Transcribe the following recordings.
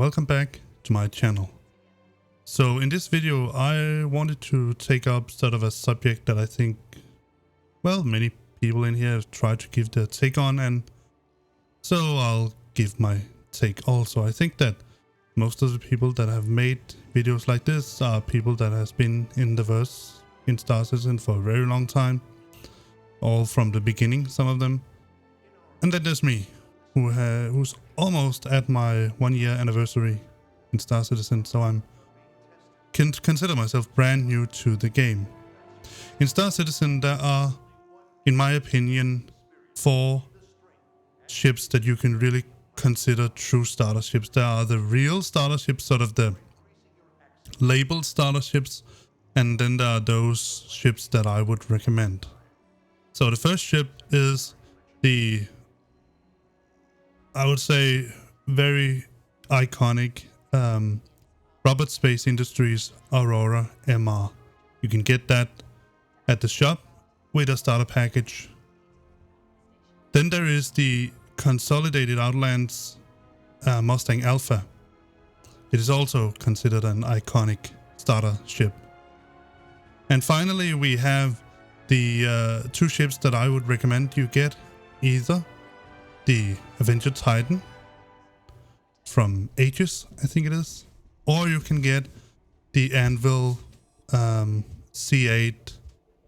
welcome back to my channel. So in this video I wanted to take up sort of a subject that I think, well, many people in here have tried to give their take on, and so I'll give my take also. I think that most of the people that have made videos like this are people that has been in the verse in Star Citizen for a very long time, all from the beginning, some of them. And then there's me, who's almost at my 1 year anniversary in Star Citizen, so I can consider myself brand new to the game. In Star Citizen there are, in my opinion, 4 ships that you can really consider true starter ships. There are the real starter ships, sort of the labeled starter ships, and then there are those ships that I would recommend. So the first ship is the, I would say, very iconic Robert Space Industries Aurora MR. You can get that at the shop with a starter package. Then there is the Consolidated Outlands Mustang Alpha. It is also considered an iconic starter ship. And finally we have the 2 ships that I would recommend you get: either the Avenger Titan from Aegis, I think it is, or you can get the Anvil C8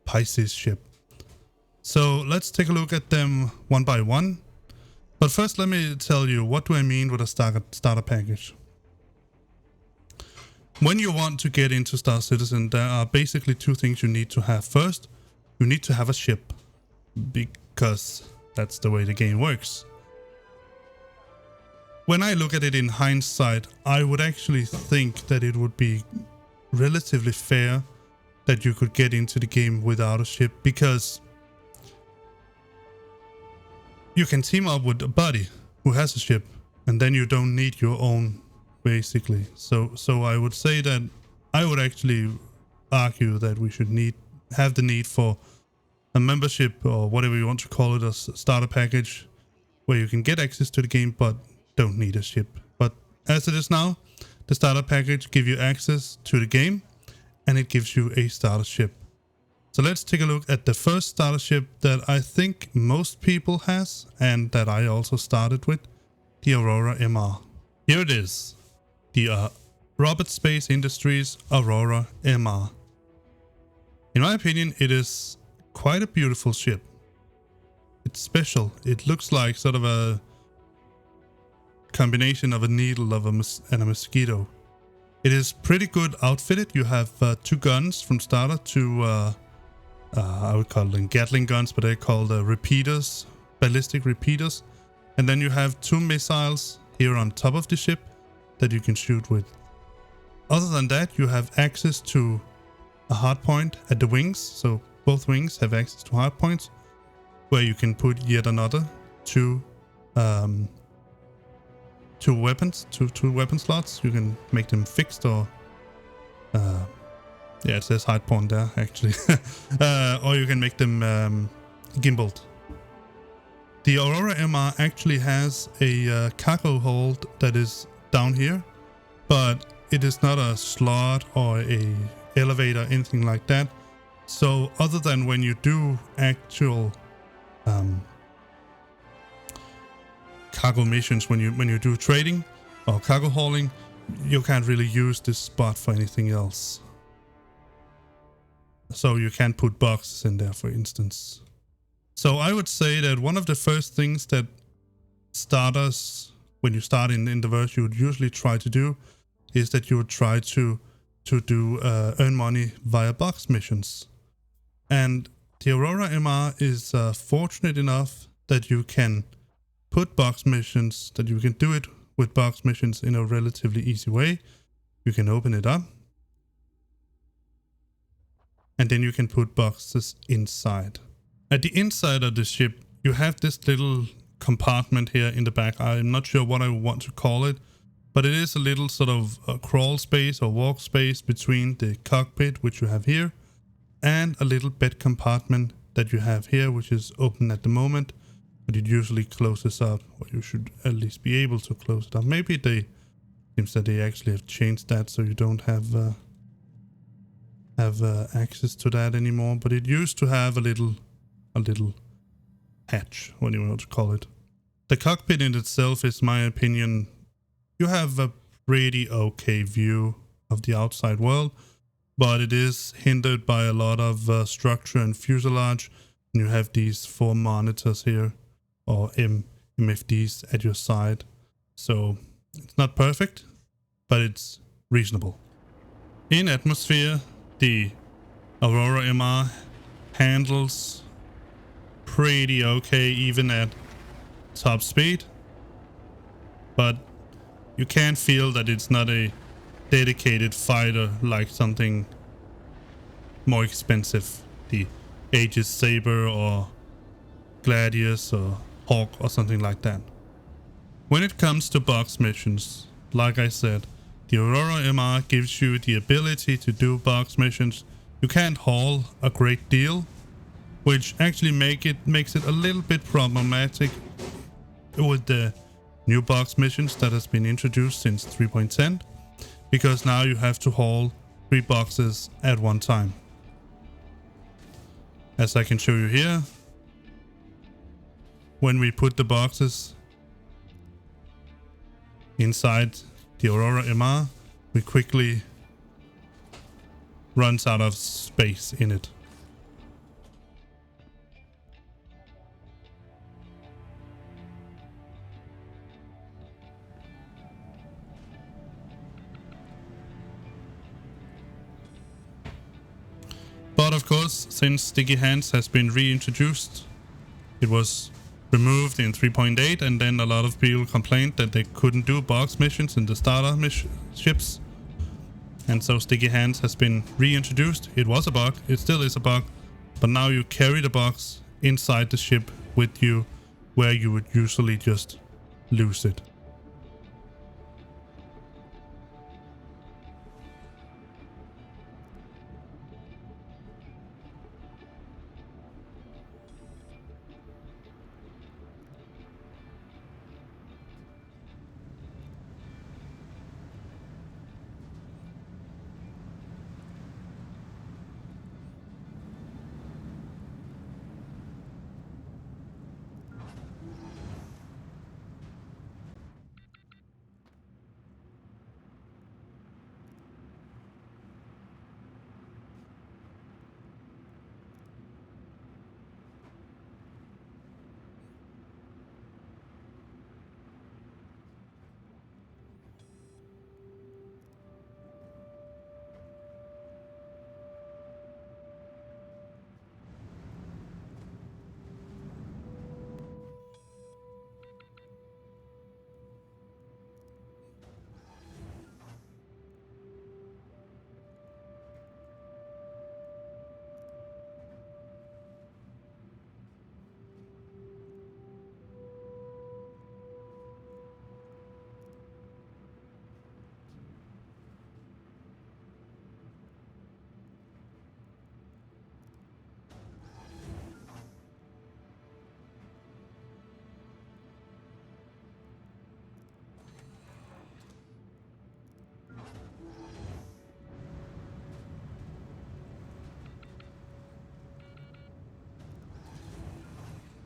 Pisces ship. So let's take a look at them one by one. But first let me tell you, what do I mean with a starter package? When you want to get into Star Citizen, there are basically 2 things you need to have. First, you need to have a ship, because that's the way the game works. When I look at it in hindsight, I would actually think that it would be relatively fair that you could get into the game without a ship, because you can team up with a buddy who has a ship, and then you don't need your own, basically. So I would say that I would actually argue that we should have the need for a membership, or whatever you want to call it, a starter package, where you can get access to the game but don't need a ship. But as it is now, the starter package gives you access to the game, and it gives you a starter ship. So let's take a look at the first starter ship that I think most people has, and that I also started with, the Aurora MR. Here it is, the Robert Space Industries Aurora MR. In my opinion, it is quite a beautiful ship. It's special. It looks like sort of a combination of a needle and a mosquito. It is pretty good outfitted. You have 2 guns from starter, 2 I would call them Gatling guns, but they're called repeaters, ballistic repeaters. And then you have 2 missiles here on top of the ship that you can shoot with. Other than that, you have access to a hardpoint at the wings. So both wings have access to hardpoints, where you can put yet another 2 weapons, two weapon slots. You can make them fixed, or yeah, it says hardpoint there actually. Or you can make them gimbaled. The Aurora MR actually has a cargo hold that is down here, but it is not a slot or a elevator, anything like that. So other than when you do actual cargo missions, when you do trading or cargo hauling, you can't really use this spot for anything else. So you can't put boxes in there, for instance. So I would say that one of the first things that starters, when you start in the verse, you would usually try to do is that you would try to do earn money via box missions. And the Aurora MR is fortunate enough that you can put box missions, that you can do it with box missions in a relatively easy way. You can open it up, and then you can put boxes inside. At the inside of the ship, you have this little compartment here in the back. I'm not sure what I want to call it, but it is a little sort of a crawl space or walk space between the cockpit, which you have here, and a little bed compartment that you have here, which is open at the moment, but it usually closes up, or you should at least be able to close it up. Maybe they Seems that they actually have changed that, so you don't have access to that anymore. But it used to have a little hatch, what do you want to call it. The cockpit in itself is, my opinion, you have a pretty okay view of the outside world, but it is hindered by a lot of structure and fuselage. And you have these 4 monitors here, or MFDs at your side. So it's not perfect, but it's reasonable. In atmosphere, the Aurora MR handles pretty okay even at top speed, but you can feel that it's not a dedicated fighter like something more expensive, the Aegis Saber or Gladius or Hawk or something like that. When it comes to box missions, like I said, the Aurora MR gives you the ability to do box missions. You can't haul a great deal, which actually makes it a little bit problematic with the new box missions that has been introduced since 3.10, because now you have to haul 3 boxes at one time. As I can show you here, when we put the boxes inside the Aurora MR, we quickly runs out of space in it. But of course, since Sticky Hands has been reintroduced, it was removed in 3.8, and then a lot of people complained that they couldn't do box missions in the starter ships. And so Sticky Hands has been reintroduced. It was a bug, it still is a bug, but now you carry the box inside the ship with you, where you would usually just lose it.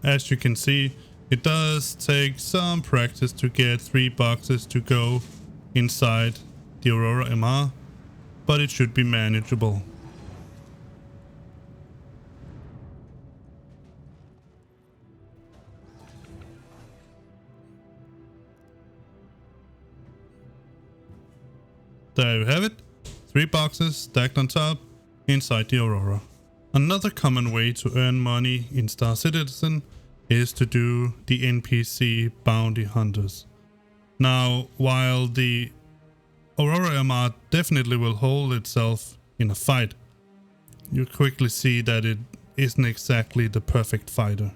As you can see, it does take some practice to get 3 boxes to go inside the Aurora MR, but it should be manageable. There you have it, 3 boxes stacked on top inside the Aurora. Another common way to earn money in Star Citizen is to do the NPC bounty hunters. Now, while the Aurora MR definitely will hold itself in a fight, you quickly see that it isn't exactly the perfect fighter.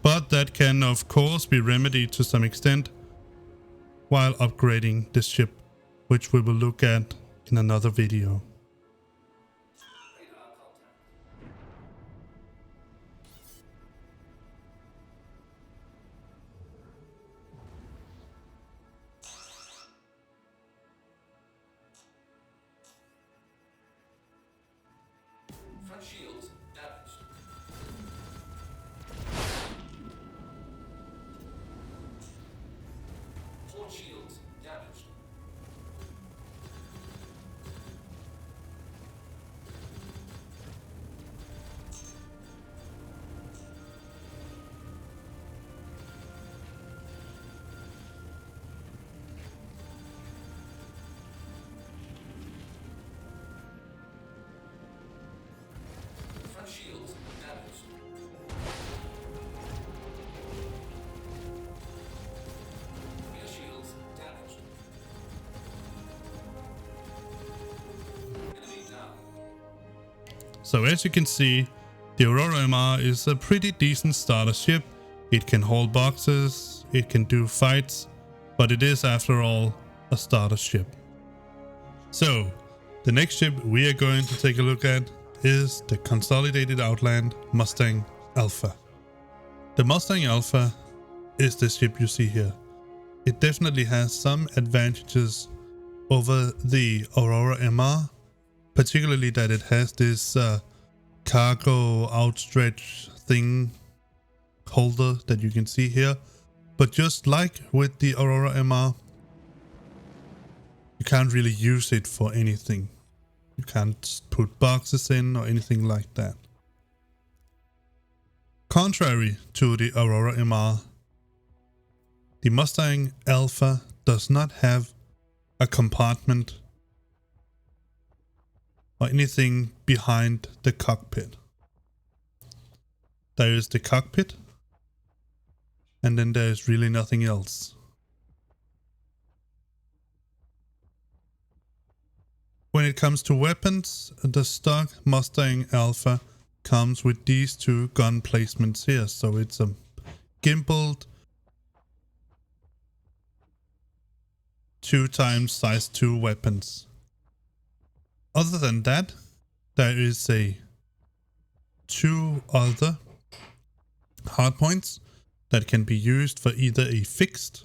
But that can of course be remedied to some extent while upgrading this ship, which we will look at in another video. shields damaged. Port shields damaged. Front shields damaged. Rear shields damaged. Enemy down. So as you can see, the Aurora MR is a pretty decent starter ship. It can hold boxes, it can do fights, but it is after all a starter ship. So the next ship we are going to take a look at is the Consolidated Outland Mustang Alpha. The Mustang Alpha is the ship you see here. It definitely has some advantages over the Aurora MR, particularly that it has this cargo outstretch thing holder that you can see here. But just like with the Aurora MR, you can't really use it for anything. You can't put boxes in or anything like that. Contrary to the Aurora MR, the Mustang Alpha does not have a compartment or anything behind the cockpit. There is the cockpit, and then there is really nothing else. When it comes to weapons, the stock Mustang Alpha comes with these two gun placements here. So it's a gimbaled 2x size 2 weapons. Other than that, there is two other hardpoints that can be used for either a fixed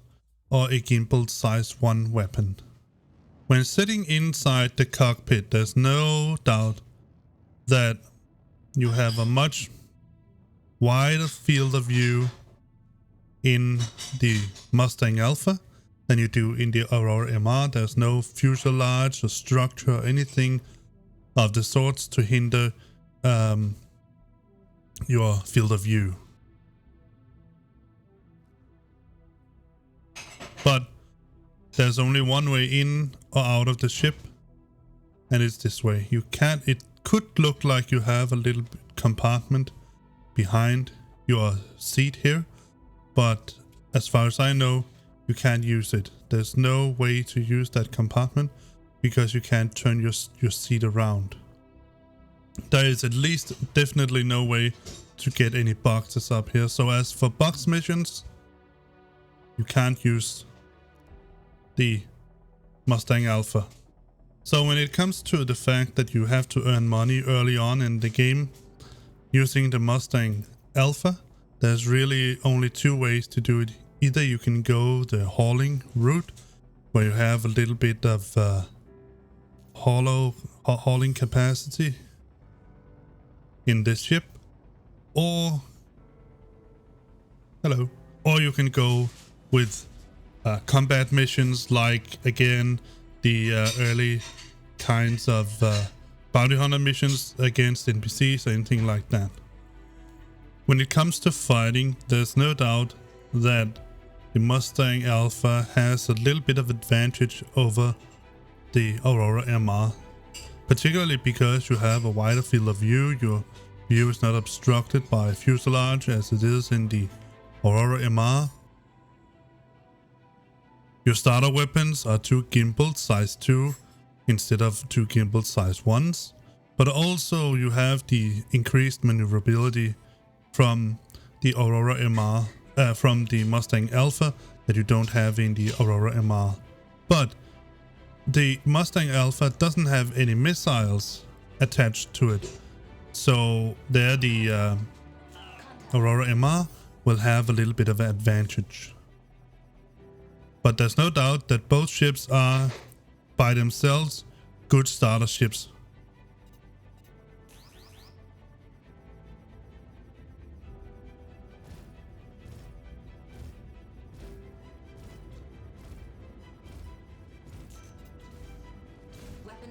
or a gimbaled size 1 weapon. When sitting inside the cockpit, there's no doubt that you have a much wider field of view in the Mustang Alpha than you do in the Aurora MR. There's no fuselage or structure or anything of the sorts to hinder your field of view. But there's only one way in or out of the ship, and it's this way. It could look like you have a little compartment behind your seat here, but as far as I know, you can't use it. There's no way to use that compartment because you can't turn your seat around. There is at least definitely no way to get any boxes up here. So as for box missions, you can't use the Mustang Alpha. So when it comes to the fact that you have to earn money early on in the game using the Mustang Alpha, there's really only two ways to do it. Either you can go the hauling route, where you have a little bit of hauling capacity in this ship, or you can go with combat missions, like again the early kinds of bounty hunter missions against NPCs or anything like that. When it comes to fighting, there's no doubt that the Mustang Alpha has a little bit of advantage over the Aurora MR, particularly because you have a wider field of view. Your view is not obstructed by fuselage as it is in the Aurora MR. Your starter weapons are 2 gimbaled size 2 instead of 2 gimbaled size 1s, but also you have the increased maneuverability from the Aurora MR, from the Mustang Alpha, that you don't have in the Aurora MR. But the Mustang Alpha doesn't have any missiles attached to it, so there the Aurora MR will have a little bit of an advantage. But there's no doubt that both ships are by themselves good starter ships.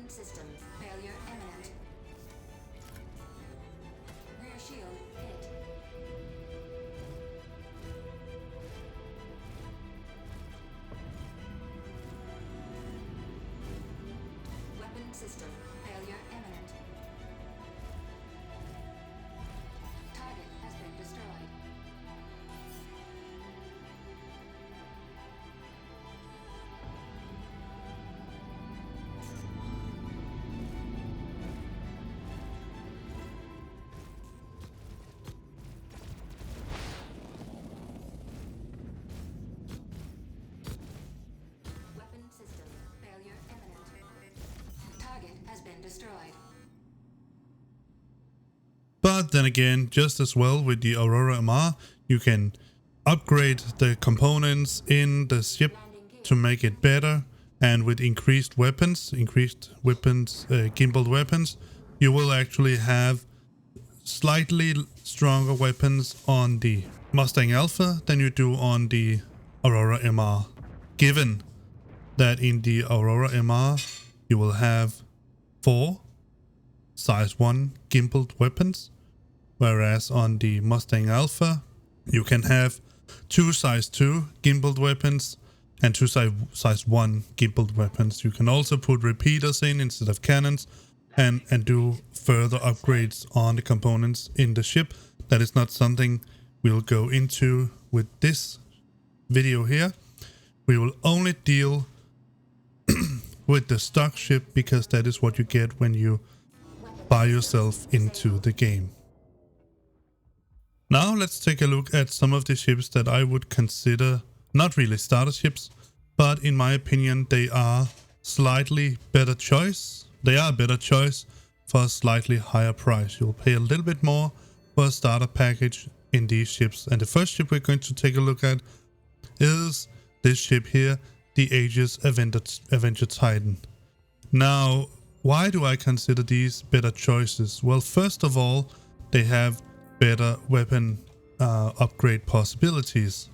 Weapon system failure imminent. Rear shield hit. Weapon system failure imminent. Target has been destroyed. Weapon system failure imminent. Target has been destroyed. But then again, just as well with the Aurora MR, you can upgrade the components in the ship to make it better. And with increased weapons, gimbaled weapons, you will actually have slightly stronger weapons on the Mustang Alpha than you do on the Aurora MR. Given that in the Aurora MR, you will have 4 size 1 gimbaled weapons, whereas on the Mustang Alpha, you can have 2 size 2 gimbaled weapons and 2 size 1 gimbaled weapons. You can also put repeaters in instead of cannons and do further upgrades on the components in the ship. That is not something we'll go into with this video here. We will only deal with the stock ship because that is what you get when you buy yourself into the game. Now let's take a look at some of the ships that I would consider not really starter ships, but in my opinion they are slightly better choice. They are a better choice for a slightly higher price. You'll pay a little bit more for a starter package in these ships. And the first ship we're going to take a look at is this ship here, the Aegis Avenger Titan. Now, why do I consider these better choices? Well, first of all, they have better weapon upgrade possibilities.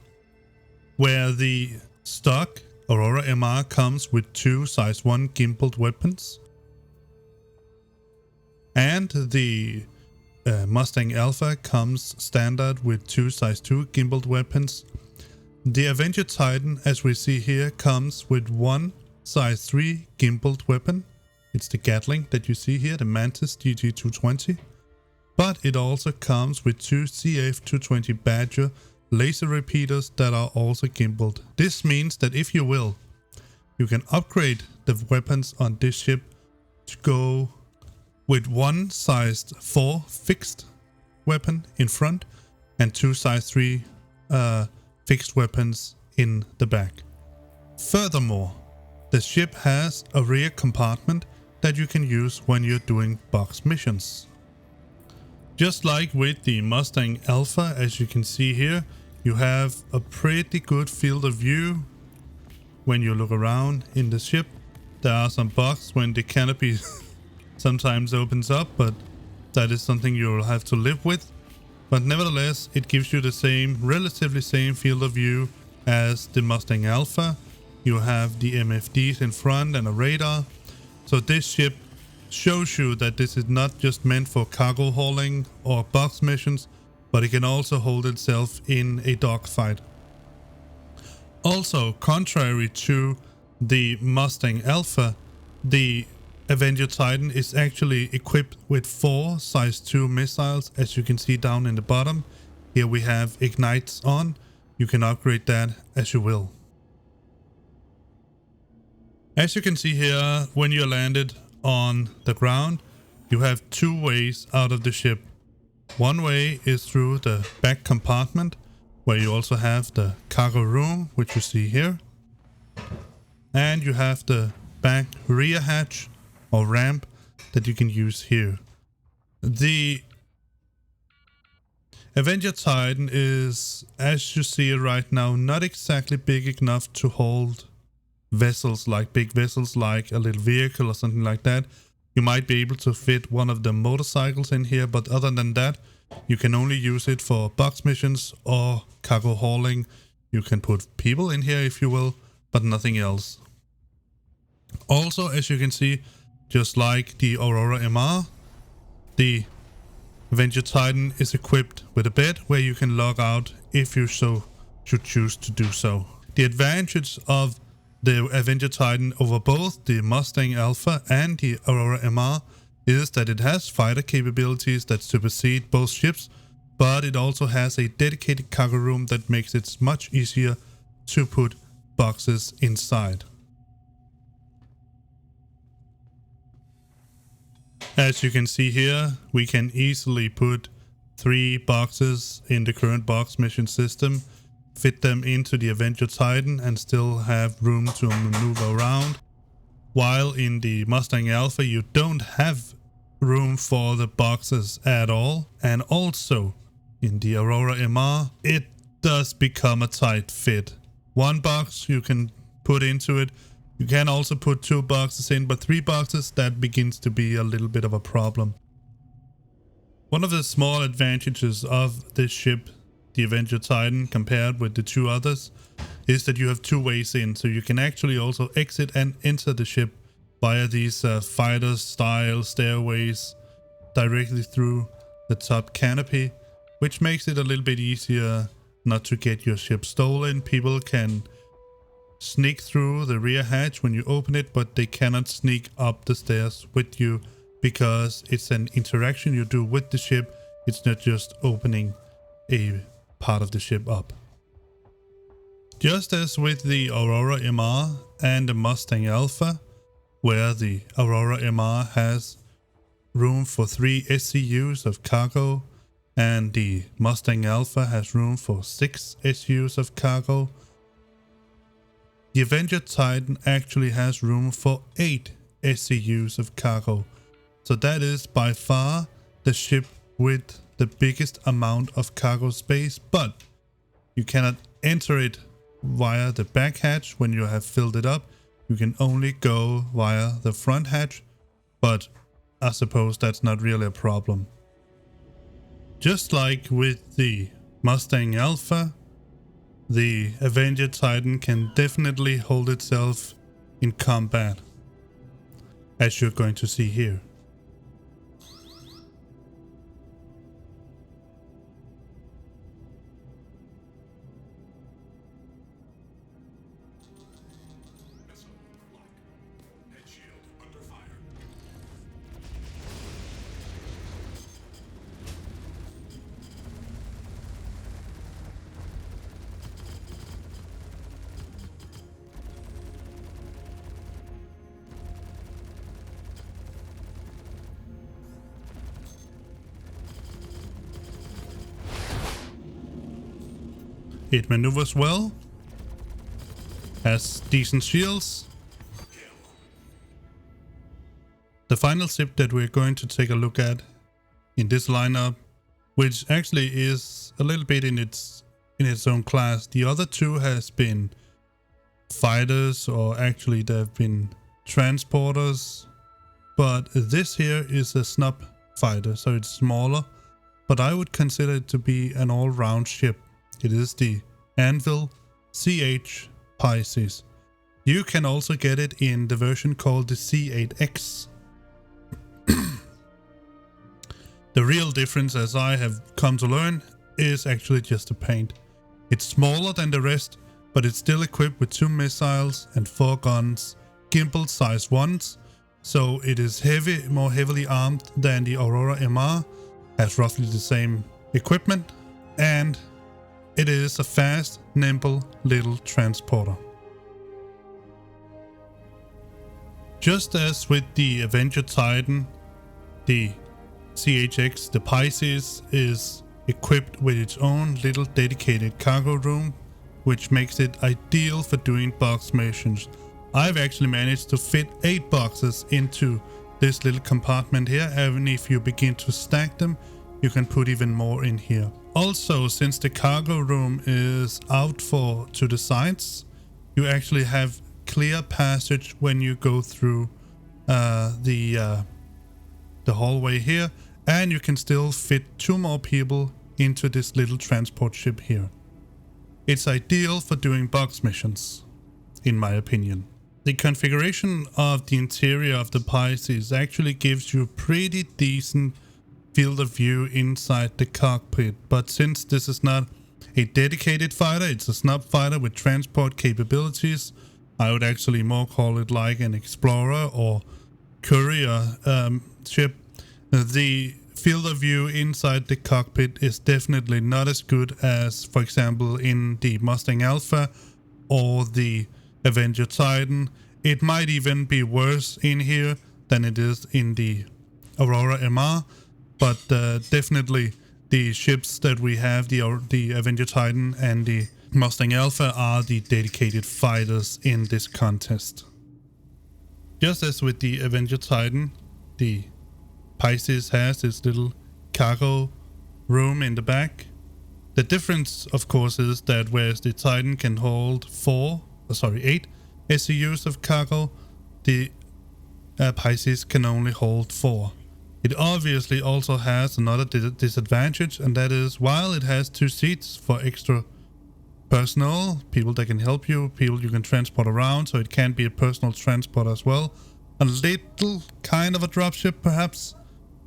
Where the stock Aurora MR comes with 2 size 1 gimbaled weapons, and the Mustang Alpha comes standard with 2 size 2 gimbaled weapons. The Avenger Titan, as we see here, comes with 1 size 3 gimbaled weapon. It's the Gatling that you see here, the Mantis GT220. But it also comes with 2 CF220 Badger laser repeaters that are also gimbaled. This means that if you will, you can upgrade the weapons on this ship to go with 1 size 4 fixed weapon in front and 2 size 3 fixed weapons in the back. Furthermore, the ship has a rear compartment that you can use when you're doing box missions. Just like with the Mustang Alpha, as you can see here, you have a pretty good field of view when you look around in the ship. There are some bugs when the canopy sometimes opens up, but that is something you'll have to live with. But nevertheless, it gives you the relatively same field of view as the Mustang Alpha. You have the MFDs in front and a radar. So this ship shows you that this is not just meant for cargo hauling or box missions, but it can also hold itself in a dogfight. Also, contrary to the Mustang Alpha, the Avenger Titan is actually equipped with 4 size 2 missiles, as you can see down in the bottom. Here we have ignites on. You can upgrade that as you will. As you can see here, when you're landed on the ground, you have 2 ways out of the ship. One way is through the back compartment, where you also have the cargo room, which you see here. And you have the back rear hatch or ramp that you can use here. The Avenger Titan is, as you see it right now, not exactly big enough to hold vessels, like big vessels like a little vehicle or something like that. You might be able to fit one of the motorcycles in here, but other than that, you can only use it for box missions or cargo hauling. You can put people in here if you will, but nothing else. Also, as you can see, Just like the Aurora MR, the Avenger Titan is equipped with a bed where you can log out if you so should choose to do so. The advantage of the Avenger Titan over both the Mustang Alpha and the Aurora MR is that it has fighter capabilities that supersede both ships, but it also has a dedicated cargo room that makes it much easier to put boxes inside. As you can see here, we can easily put 3 boxes in the current box mission system, fit them into the Avenger Titan and still have room to maneuver around. While in the Mustang Alpha you don't have room for the boxes at all, and also in the Aurora MR it does become a tight fit. 1 box you can put into it. You can also put 2 boxes in, but 3 boxes, that begins to be a little bit of a problem. One of the small advantages of this ship, the Avenger Titan, compared with the 2 others, is that you have 2 ways in, so you can actually also exit and enter the ship via these fighter style stairways directly through the top canopy, which makes it a little bit easier not to get your ship stolen. People can sneak through the rear hatch when you open it, but they cannot sneak up the stairs with you because it's an interaction you do with the ship. It's not just opening a part of the ship up. Just as with the Aurora MR and the Mustang Alpha, where the Aurora MR has room for 3 SCUs of cargo and the Mustang Alpha has room for 6 SCUs of cargo, the Avenger Titan actually has room for 8 SCUs of cargo. So that is by far the ship with the biggest amount of cargo space, but you cannot enter it via the back hatch when you have filled it up. You can only go via the front hatch, but I suppose that's not really a problem. Just like with the Mustang Alpha, the Avenger Titan can definitely hold itself in combat, as you're going to see here. It maneuvers well, has decent shields. The final ship that we're going to take a look at in this lineup, which actually is a little bit in its own class. The other 2 has been fighters, or actually they've been transporters, but this here is a snub fighter, so it's smaller, but I would consider it to be an all-round ship. It is the Anvil CH Pisces. You can also get it in the version called the C8X. The real difference, as I have come to learn, is actually just the paint. It's smaller than the rest, but it's still equipped with 2 missiles and 4 guns, gimbal size 1s, so it is more heavily armed than the Aurora MR, has roughly the same equipment, and it is a fast, nimble little transporter. Just as with the Avenger Titan, the CHX, the Pisces, is equipped with its own little dedicated cargo room, which makes it ideal for doing box missions. I've actually managed to fit 8 boxes into this little compartment here, and if you begin to stack them, you can put even more in here. Also, since the cargo room is out to the sides, you actually have clear passage when you go through the hallway here, and you can still fit 2 more people into this little transport ship here. It's ideal for doing box missions, in my opinion. The configuration of the interior of the Pisces actually gives you a pretty decent field of view inside the cockpit, but since this is not a dedicated fighter, it's a snub fighter with transport capabilities, I would actually more call it like an explorer or courier ship. The field of view inside the cockpit is definitely not as good as, for example, in the Mustang Alpha or the Avenger Titan. It might even be worse in here than it is in the Aurora MR, but definitely the ships that we have, the Avenger Titan and the Mustang Alpha, are the dedicated fighters in this contest. Just as with the Avenger Titan, the Pisces has its little cargo room in the back. The difference, of course, is that whereas the Titan can hold 8 SCUs of cargo, the Pisces can only hold 4. It obviously also has another disadvantage, and that is while it has 2 seats for extra personnel, people that can help you, people you can transport around, so it can be a personal transport as well. A little kind of a dropship perhaps.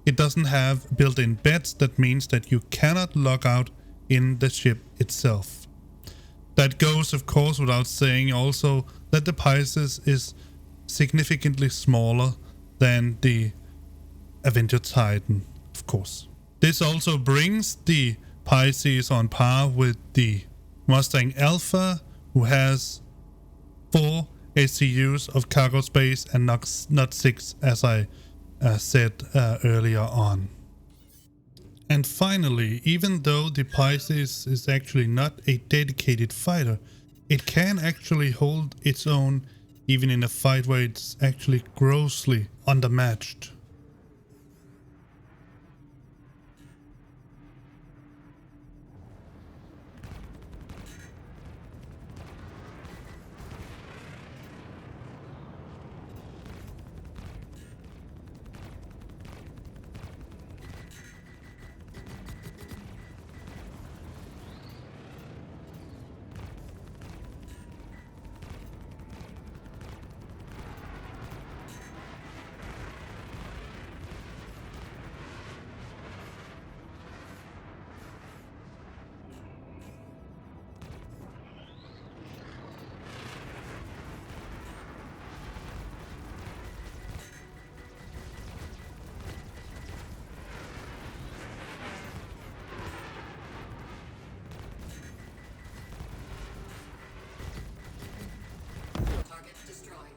It doesn't have built-in beds. That means that you cannot log out in the ship itself. That goes, of course, without saying also that the Pisces is significantly smaller than the Avenger Titan, of course. This also brings the Pisces on par with the Mustang Alpha, who has 4 SCUs of cargo space and not 6, as I said earlier on. And finally, even though the Pisces is actually not a dedicated fighter, it can actually hold its own even in a fight where it's actually grossly undermatched. Target destroyed.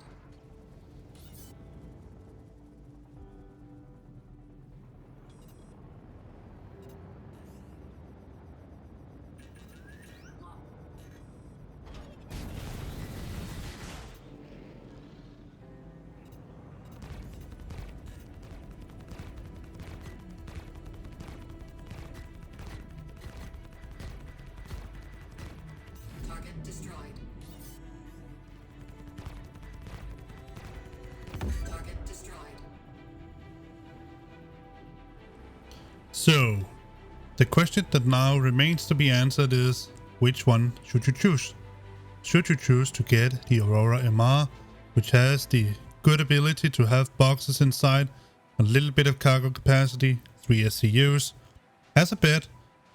Target destroyed. Target destroyed. So, the question that now remains to be answered is, which one should you choose? Should you choose to get the Aurora MR, which has the good ability to have boxes inside, a little bit of cargo capacity, 3 SCUs, has a bed,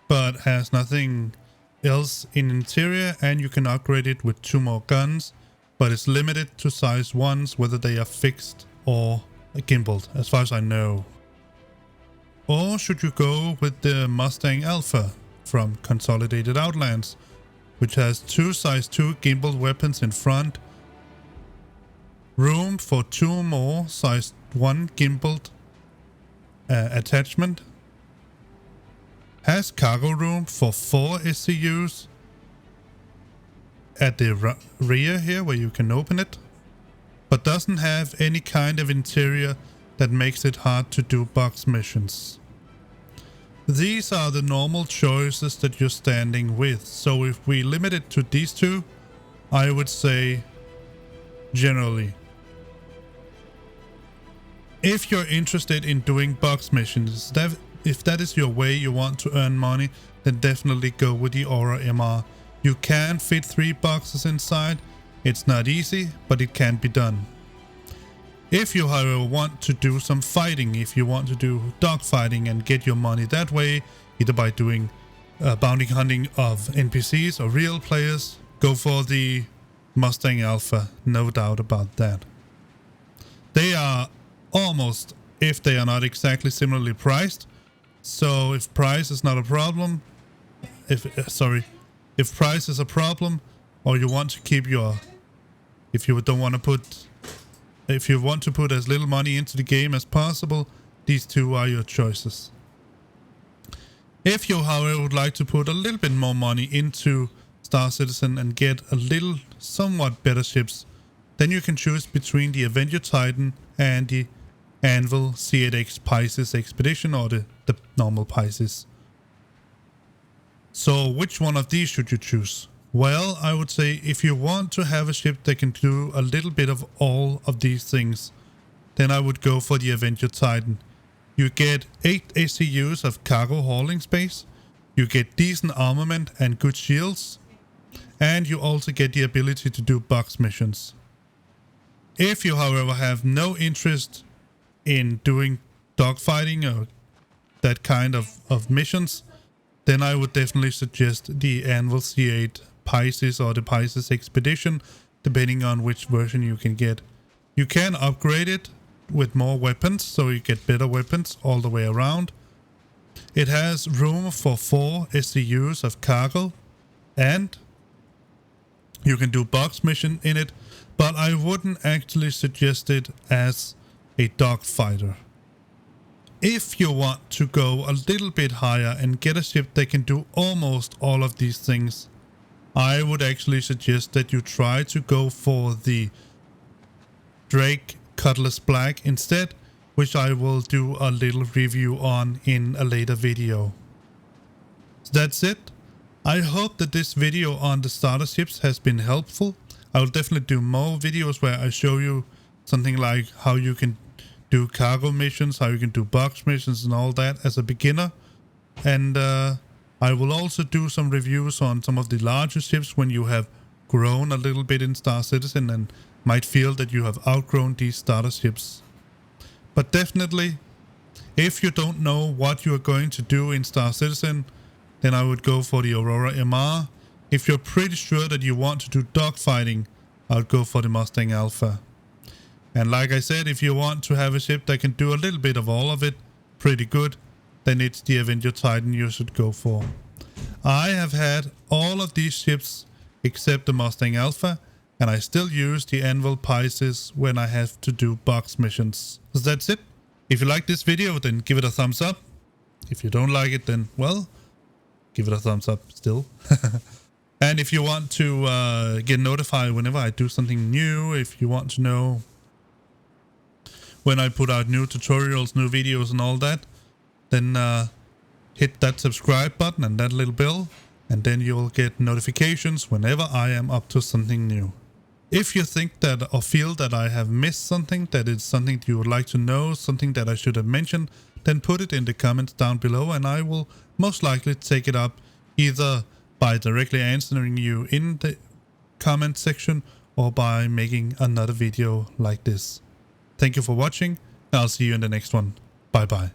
but has nothing else in interior, and you can upgrade it with 2 more guns, but it's limited to size 1s, whether they are fixed or gimbaled, as far as I know. Or should you go with the Mustang Alpha from Consolidated Outlands, which has 2 size 2 gimbaled weapons in front, room for 2 more size 1 gimbaled attachment, has cargo room for 4 SCUs at the rear here where you can open it, but doesn't have any kind of interior that makes it hard to do box missions. These are the normal choices that you're standing with, so if we limit it to these 2, I would say generally, if you're interested in doing box missions, if that is your way you want to earn money, then definitely go with the Aurora MR. You can fit 3 boxes inside. It's not easy, but it can be done. If you, however, want to do some fighting, if you want to do dogfighting and get your money that way, either by doing bounty hunting of NPCs or real players, go for the Mustang Alpha, no doubt about that. They are almost, if they are not exactly similarly priced, so if price is not a problem, if price is a problem, or you want to keep your, if you want to put as little money into the game as possible, these two are your choices. If you, however, would like to put a little bit more money into Star Citizen and get a little, somewhat better ships, then you can choose between the Avenger Titan and the Anvil C8X Pisces Expedition, or the normal Pisces. So which one of these should you choose? Well, I would say if you want to have a ship that can do a little bit of all of these things, then I would go for the Avenger Titan. You get 8 SCUs of cargo hauling space, you get decent armament and good shields, and you also get the ability to do box missions. If you, however, have no interest in doing dogfighting or that kind of missions, then I would definitely suggest the Anvil C8 Pisces or the Pisces Expedition, depending on which version you can get. You can upgrade it with more weapons, so you get better weapons all the way around. It has room for 4 SCUs of cargo, and you can do box mission in it, but I wouldn't actually suggest it as a dogfighter. If you want to go a little bit higher and get a ship that can do almost all of these things, I would actually suggest that you try to go for the Drake Cutlass Black instead, which I will do a little review on in a later video. So that's it. I hope that this video on the starter ships has been helpful. I will definitely do more videos where I show you something like how you can do cargo missions, how you can do box missions and all that as a beginner. And I will also do some reviews on some of the larger ships when you have grown a little bit in Star Citizen and might feel that you have outgrown these starter ships. But definitely, if you don't know what you are going to do in Star Citizen, then I would go for the Aurora MR. If you're pretty sure that you want to do dogfighting, I would go for the Mustang Alpha. And like I said, if you want to have a ship that can do a little bit of all of it, pretty good, then it's the Avenger Titan you should go for. I have had all of these ships except the Mustang Alpha, and I still use the Anvil Pisces when I have to do box missions. So that's it. If you like this video, then give it a thumbs up. If you don't like it, then, well, give it a thumbs up still. And if you want to get notified whenever I do something new, if you want to know when I put out new tutorials, new videos and all that, then hit that subscribe button and that little bell, and then you'll get notifications whenever I am up to something new. If you think that or feel that I have missed something, that is something you would like to know, something that I should have mentioned, then put it in the comments down below and I will most likely take it up either by directly answering you in the comment section or by making another video like this. Thank you for watching, and I'll see you in the next one. Bye bye.